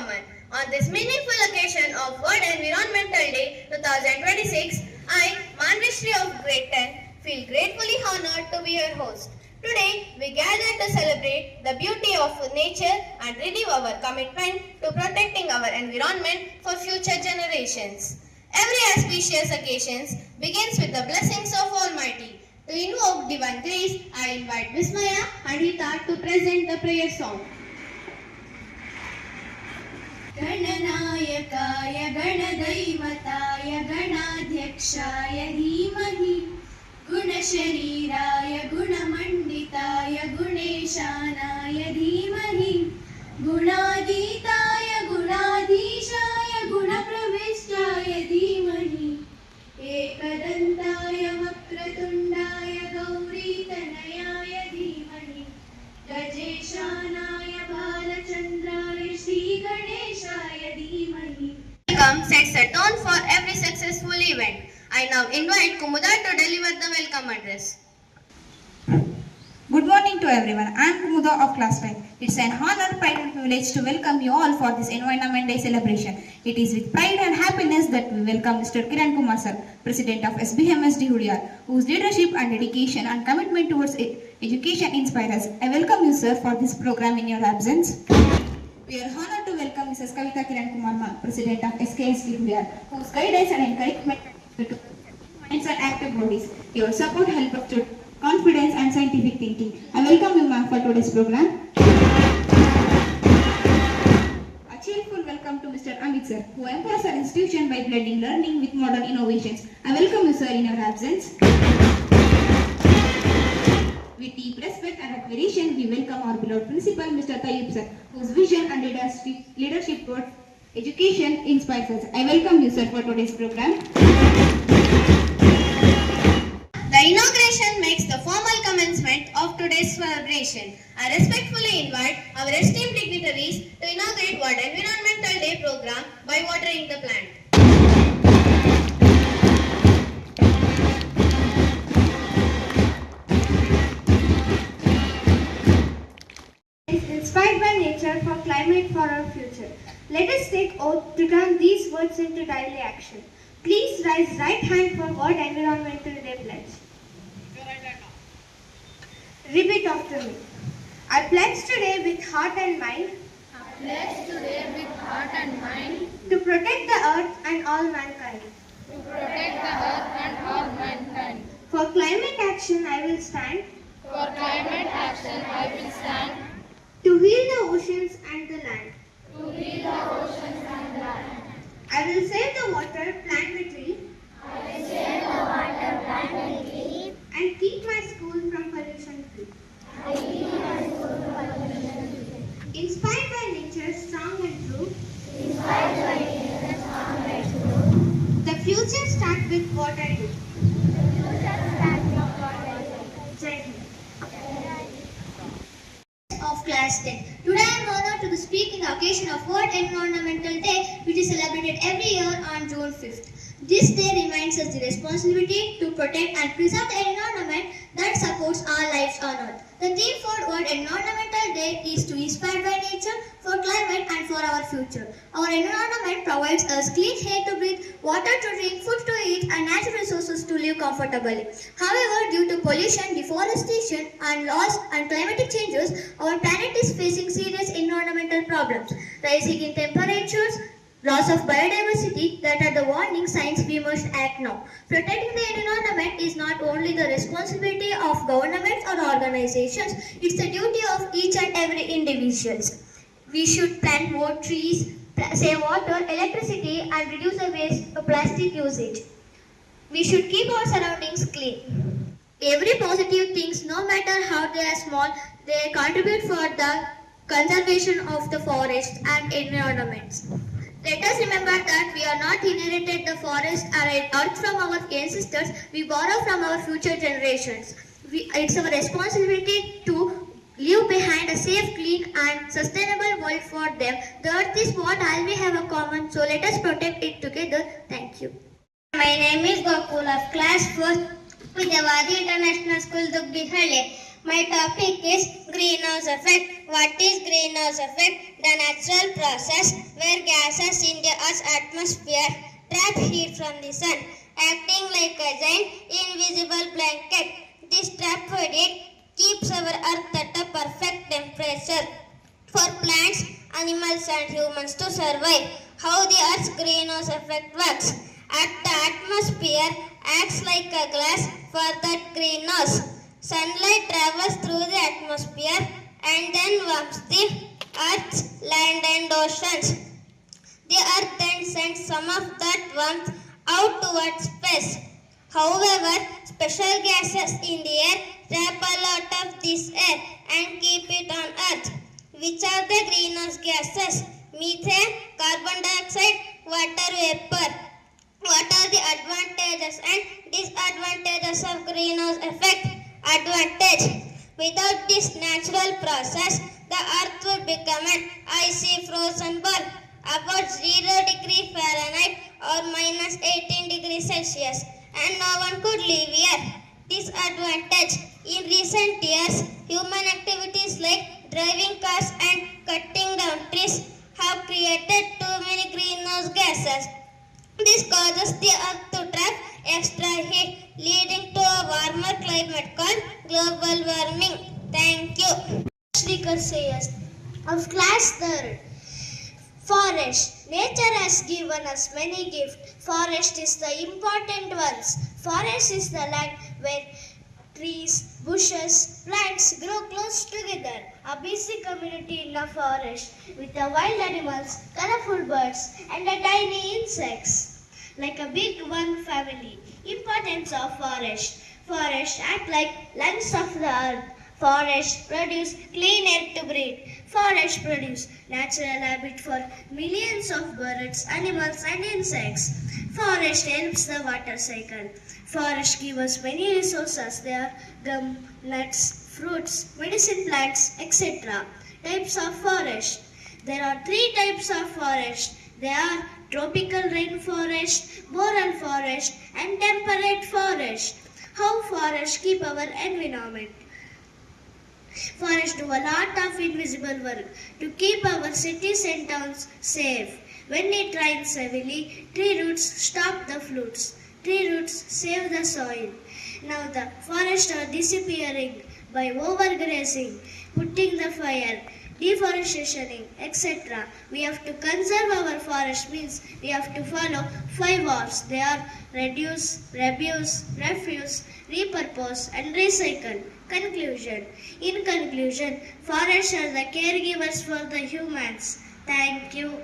common. On this meaningful occasion of World Environmental Day 2026, I, Manvishri of Grade 10, feel gratefully honored to be your host. Today, we gather to celebrate the beauty of nature and renew our commitment to protecting our environment for future generations. Every auspicious occasion begins with the blessings of Almighty. To invoke divine grace, I invite Vismaya and Hita to present the prayer song. गणनायकाय गणदैवताय गणाध्यक्षाय धीमहि गुणशरीराय गुणमण्डिताय गुणेशानाय धीमहि गुणातीताय गुणाधीशाय गुणप्रविष्टाय धीमहि एकदन्ताय वक्रतुण्डाय गौरीतनयाय धीमहि गजेशानाय बालचन्द्राय श्रीगणेशाय धीमहि. Welcome sets the tone for every successful event. I now invite Kumuda to deliver the welcome address. Good morning to everyone. I am Kumuda of class 5. It's an honor, pride and privilege to welcome you all for this Environment Day celebration. It is with pride and happiness that we welcome Mr. Kiran Kumar sir, President of SBMSD Hudiyar, whose leadership and dedication and commitment towards education inspire us. I welcome you sir for this program in your absence. We are honored to welcome Mrs. Kavita Kiran Kumar Ma, President of SKSD Hudiyar, whose guidance and encouragement to minds and active bodies. Your support helps us to confidence and scientific thinking. I welcome you ma'am for today's program. A cheerful welcome to Mr. Amit sir, who empowers our institution by blending learning with modern innovations. I welcome you sir in your absence. With deep respect and admiration, we welcome our beloved principal, Mr. Tayyib sir, whose vision and leadership towards education inspires us. I welcome you sir for today's program. The inauguration makes the formal commencement of today's celebration. I respectfully invite our esteemed dignitaries to inaugurate World Environmental Day program by watering the plant. Inspired by nature for climate for our future. Let us take oath to turn these words into daily action. Please raise right hand for World Environmental Day pledge. Repeat after me. I pledge today with heart and mind. I pledge today with heart and mind To protect the earth and all mankind. to protect the earth and all mankind. For climate action I will stand. For climate action, I will stand To heal the oceans and the land. to heal the oceans and land. I will save the water, plant the tree. I will save the water, plant the tree, And keep my school from pollution free. I keep my school pollution free. Inspired by nature, strong and true. Inspired by nature, strong and true. The future starts with what I do. Future starts with what I do. Jai Hind. Of class 10. Today I am honored to be speaking on the occasion of World Environmental Day, which is celebrated every year on June 5th. This day reminds us the responsibility to protect and preserve the environment that supports our lives on Earth. The theme for World Environmental Day is to inspire by nature, for climate and for our future. Our environment provides us clean air to breathe, water to drink, food to eat and natural resources to live comfortably. However, due to pollution, deforestation and loss and climatic changes, our planet is facing serious environmental problems. Rising in temperatures, loss of biodiversity that are the warning signs we must act now. Protecting the environment is not only the responsibility of governments or organizations, it's the duty of each and every individual. We should plant more trees, save water, electricity and reduce the waste of plastic usage. We should keep our surroundings clean. Every positive things, no matter how they are small, they contribute for the conservation of the forest and environments. Let us remember that we are not inherited the forest or earth from our ancestors, we borrow from our future generations. It's our responsibility to leave behind a safe, clean and sustainable world for them. The earth is what all we have in common, so let us protect it together. Thank you. My name is Gokul of class 4th Vidyavadi International School, Dugdihalli. My topic is greenhouse effect. What is greenhouse effect? The natural process where gases in the Earth's atmosphere trap heat from the sun, acting like a giant invisible blanket. This trapped heat keeps our Earth at a perfect temperature for plants, animals and humans to survive. How the Earth's greenhouse effect works? At the atmosphere acts like a glass for that greenhouse. Sunlight travels through the atmosphere and then warms the Earth's land and oceans. The Earth then sends some of that warmth out towards space. However, special gases in the air trap a lot of this air and keep it on Earth. Which are the greenhouse gases? Methane, carbon dioxide, water vapor. What are the advantages and disadvantages of greenhouse effect? Advantage. Without this natural process, the Earth would become an icy frozen ball about 0°F or minus 18°C, and no one could live here. Disadvantage. In recent years, human activities like driving cars and cutting down trees have created too many greenhouse gases. This causes the Earth to trap extra heat, leading to a warmer climate called global warming. Thank you. Shrikar says, of class 3rd. Forest. Nature has given us many gifts. Forest is the important ones. Forest is the land where trees, bushes, plants grow close together. A busy community in a forest with the wild animals, colorful birds and the tiny insects. Like a big one family. Importance of forest. Forests act like lungs of the earth. Forests produce clean air to breathe. Forests produce natural habitat for millions of birds, animals and insects. Forest helps the water cycle. Forests give us many resources. They are gum, nuts, fruits, medicine plants, etc. Types of forest. There are 3 types of forest. They are tropical rainforest, boreal forest and temperate forest. How forests keep our environment? Forests do a lot of invisible work to keep our cities and towns safe. When it rains heavily, tree roots stop the floods. Tree roots save the soil. Now the forests are disappearing by overgrazing, putting the fire, deforestation, etc. We have to conserve our forest means we have to follow 5 R's. They are reduce, reuse, refuse, repurpose and recycle. Conclusion. In conclusion, forests are the caregivers for the humans. Thank you.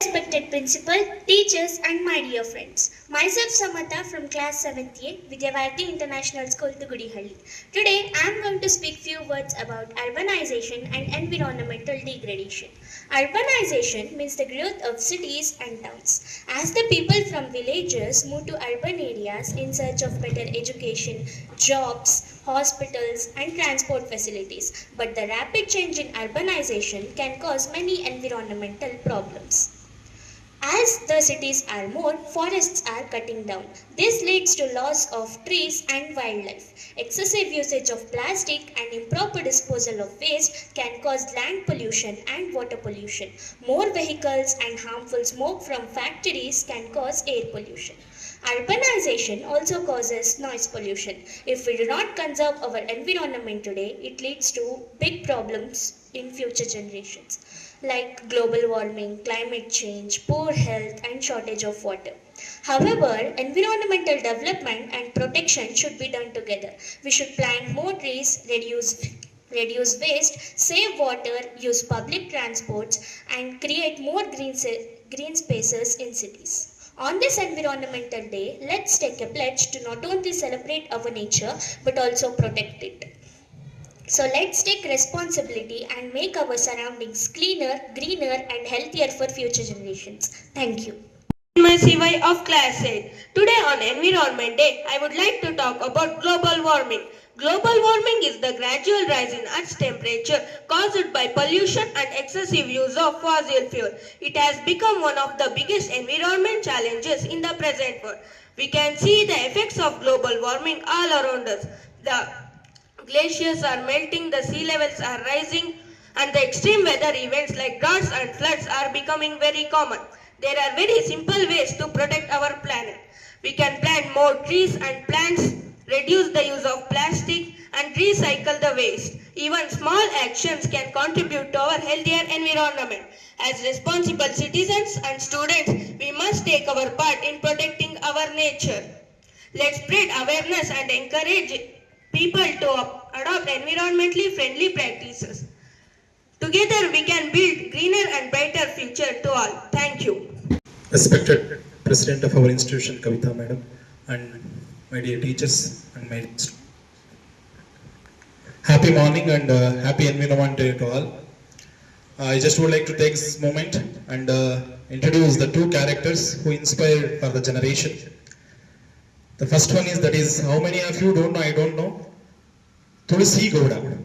Respected principal, teachers and my dear friends. Myself Samatha from class 7th A, Vidyavadi International School, Dugdihalli. Today I am going to speak few words about urbanization and environmental degradation. Urbanization means the growth of cities and towns. As the people from villages move to urban areas in search of better education, jobs, hospitals and transport facilities. But the rapid change in urbanization can cause many environmental problems. As the cities are more, forests are cutting down. This leads to loss of trees and wildlife. Excessive usage of plastic and improper disposal of waste can cause land pollution and water pollution. More vehicles and harmful smoke from factories can cause air pollution. Urbanization also causes noise pollution. If we do not conserve our environment today, it leads to big problems in future generations, like global warming, climate change, poor health and shortage of water. However, environmental development and protection should be done together. We should plant more trees, reduce waste, save water, use public transports and create more green spaces in cities. On this Environmental Day, let's take a pledge to not only celebrate our nature but also protect it. So let's take responsibility and make our surroundings cleaner, greener and healthier for future generations. Thank you. My CY of class 8. Today on Environment Day, I would like to talk about global warming. Global warming is the gradual rise in Earth's temperature caused by pollution and excessive use of fossil fuel. It has become one of the biggest environment challenges in the present world. We can see the effects of global warming all around us. The glaciers are melting, the sea levels are rising, and the extreme weather events like droughts and floods are becoming very common. There are very simple ways to protect our planet. We can plant more trees and plants, reduce the use of plastic, and recycle the waste. Even small actions can contribute to our healthier environment. As responsible citizens and students, we must take our part in protecting our nature. Let's spread awareness and encourage people to adopt environmentally friendly practices. Together we can build greener and brighter future to all. Thank you. Respected President of our institution, Kavita Madam, and my dear teachers and my students. Happy morning and happy environment day to all. I just would like to take this moment and introduce the two characters who inspired for the generation. The first one is how many of you don't know, I don't know, Tulsi Gowda.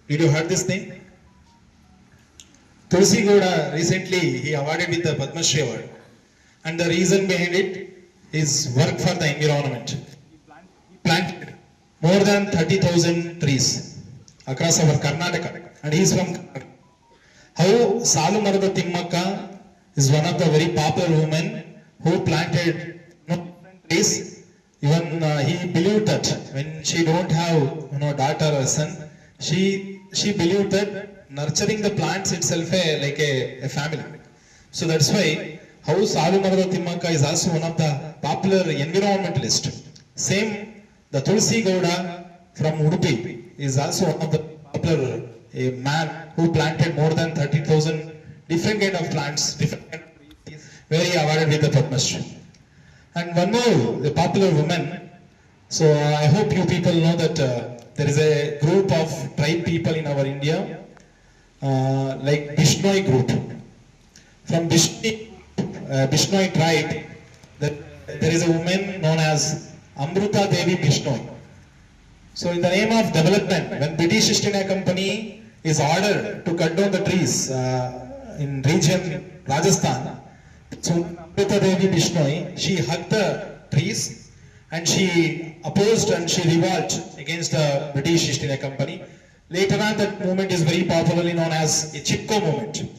Did you heard this name? Tulsi Gowda recently he awarded with the Padma Shri Award. And the reason behind it is work for the environment. He planted more than 30,000 trees across our Karnataka, and he is from Karnataka. How Salu Marada Timmaka is one of the very popular women who planted trees. Even he believed that when she don't have daughter or son, she believed that nurturing the plants itself like a family. So that's why how Salu Marada Timmaka is also one of the popular environmentalist. Same, the Tulsi Gowda from Udupi is also one of the popular a man who planted more than 30,000 different kind of plants, different kind of trees, where he awarded with the Padma Shri. And one more, the popular woman. So I hope you people know that there is a group of tribe people in our India, like Bishnoi group. From Bishnoi tribe, there is a woman known as Amruta Devi Bishnoi. So in the name of development, when British East India Company is ordered to cut down the trees in region Rajasthan, so Amruta Devi Bishnoi, she hugged the trees and she opposed and she revolted against the British East India Company. Later on, that movement is very popularly known as a Chipko movement.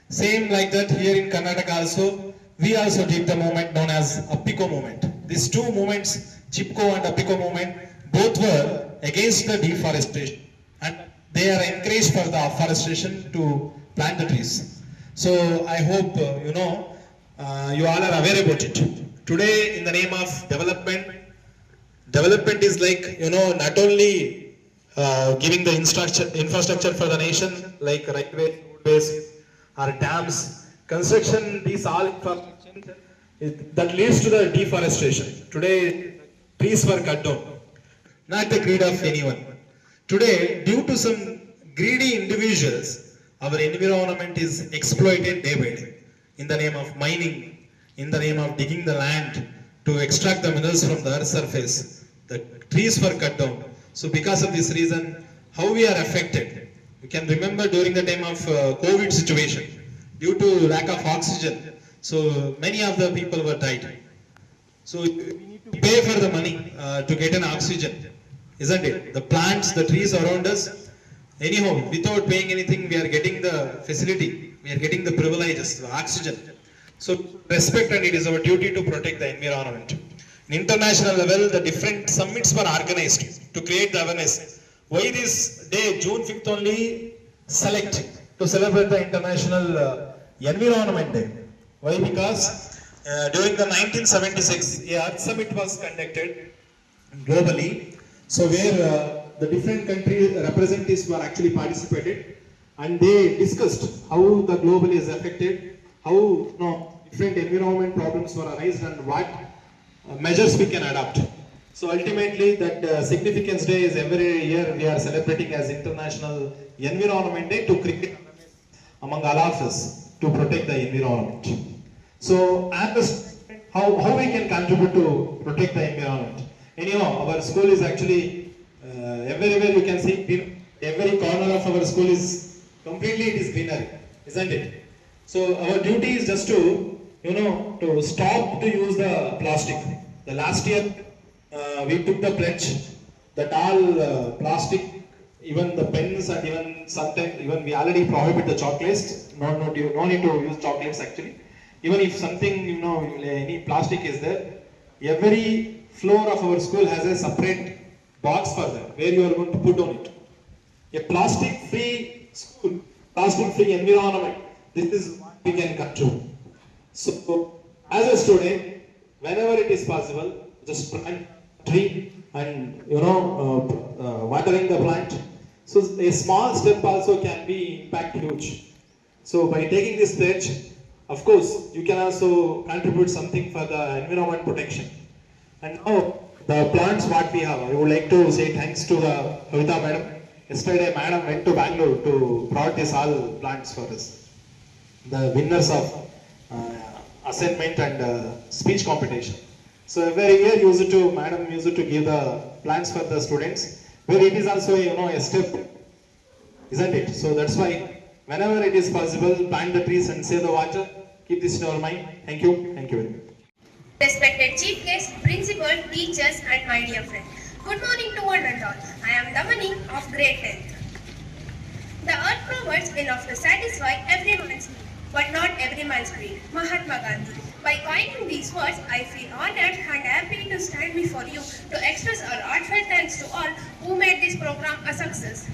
Same like that here in Karnataka also, we also did the movement known as Appiko movement. These two movements, Chipko and Appiko movement, both were against the deforestation, and they are encouraged for the afforestation to plant the trees. So I hope you all are aware about it. Today, in the name of development is like not only giving the infrastructure for the nation like railways, roadways, or dams, construction. These all infrastructure that leads to the deforestation. Today, trees were cut down. Not the greed of anyone. Today, due to some greedy individuals, our environment is exploited day by day. In the name of mining, in the name of digging the land to extract the minerals from the earth's surface, the trees were cut down. So because of this reason, how we are affected? You can remember during the time of COVID situation, due to lack of oxygen, so many of the people were died. So we need to pay for the money to get an oxygen. Isn't it? The plants, the trees around us, anyhow, without paying anything, we are getting the facility, we are getting the privileges, the oxygen. So respect, and it is our duty to protect the environment. In international level, the different summits were organized to create the awareness. Why this day, June 5th only, select to celebrate the International Environment Day? Why? Because during the 1976, a Earth Summit was conducted globally. So where the different country representatives were actually participated, and they discussed how the global is affected, how different environment problems were arised, and what measures we can adopt. So ultimately, that significance day is every year we are celebrating as International Environment Day to create among all of us to protect the environment. So how we can contribute to protect the environment. Anyhow, our school is actually Everywhere you can see every corner of our school is completely it is greenery, isn't it? So our duty is just to to stop to use the plastic. The last year we took the pledge that all plastic, even the pens and even sometimes even we already prohibit the chocolates. No need to use chocolates actually. Even if something any plastic is there, every floor of our school has a separate box for that where you are going to put on it. A plastic free school, plastic free environment. This is what we can control. So as a student, whenever it is possible, just plant a tree and watering the plant. So a small step also can be impact huge. So by taking this pledge, of course, you can also contribute something for the environment protection. And now the plants what we have, I would like to say thanks to the Kavita madam. Yesterday madam went to Bangalore to brought this all plants for us. The winners of assignment and speech competition. So every year madam used to give the plants for the students, where it is also a step, isn't it? So that's why whenever it is possible, plant the trees and save the water. Keep this in our mind. Thank you very much. Respected Chief Guest, Principal, teachers and my dear friends. Good morning to one and all. I am Damani of grade 10th. The earth provides enough to satisfy everyone's need, but not every man's greed. Mahatma Gandhi. By coining these words, I feel honored and happy to stand before you to express our heartfelt thanks to all who made this program a success.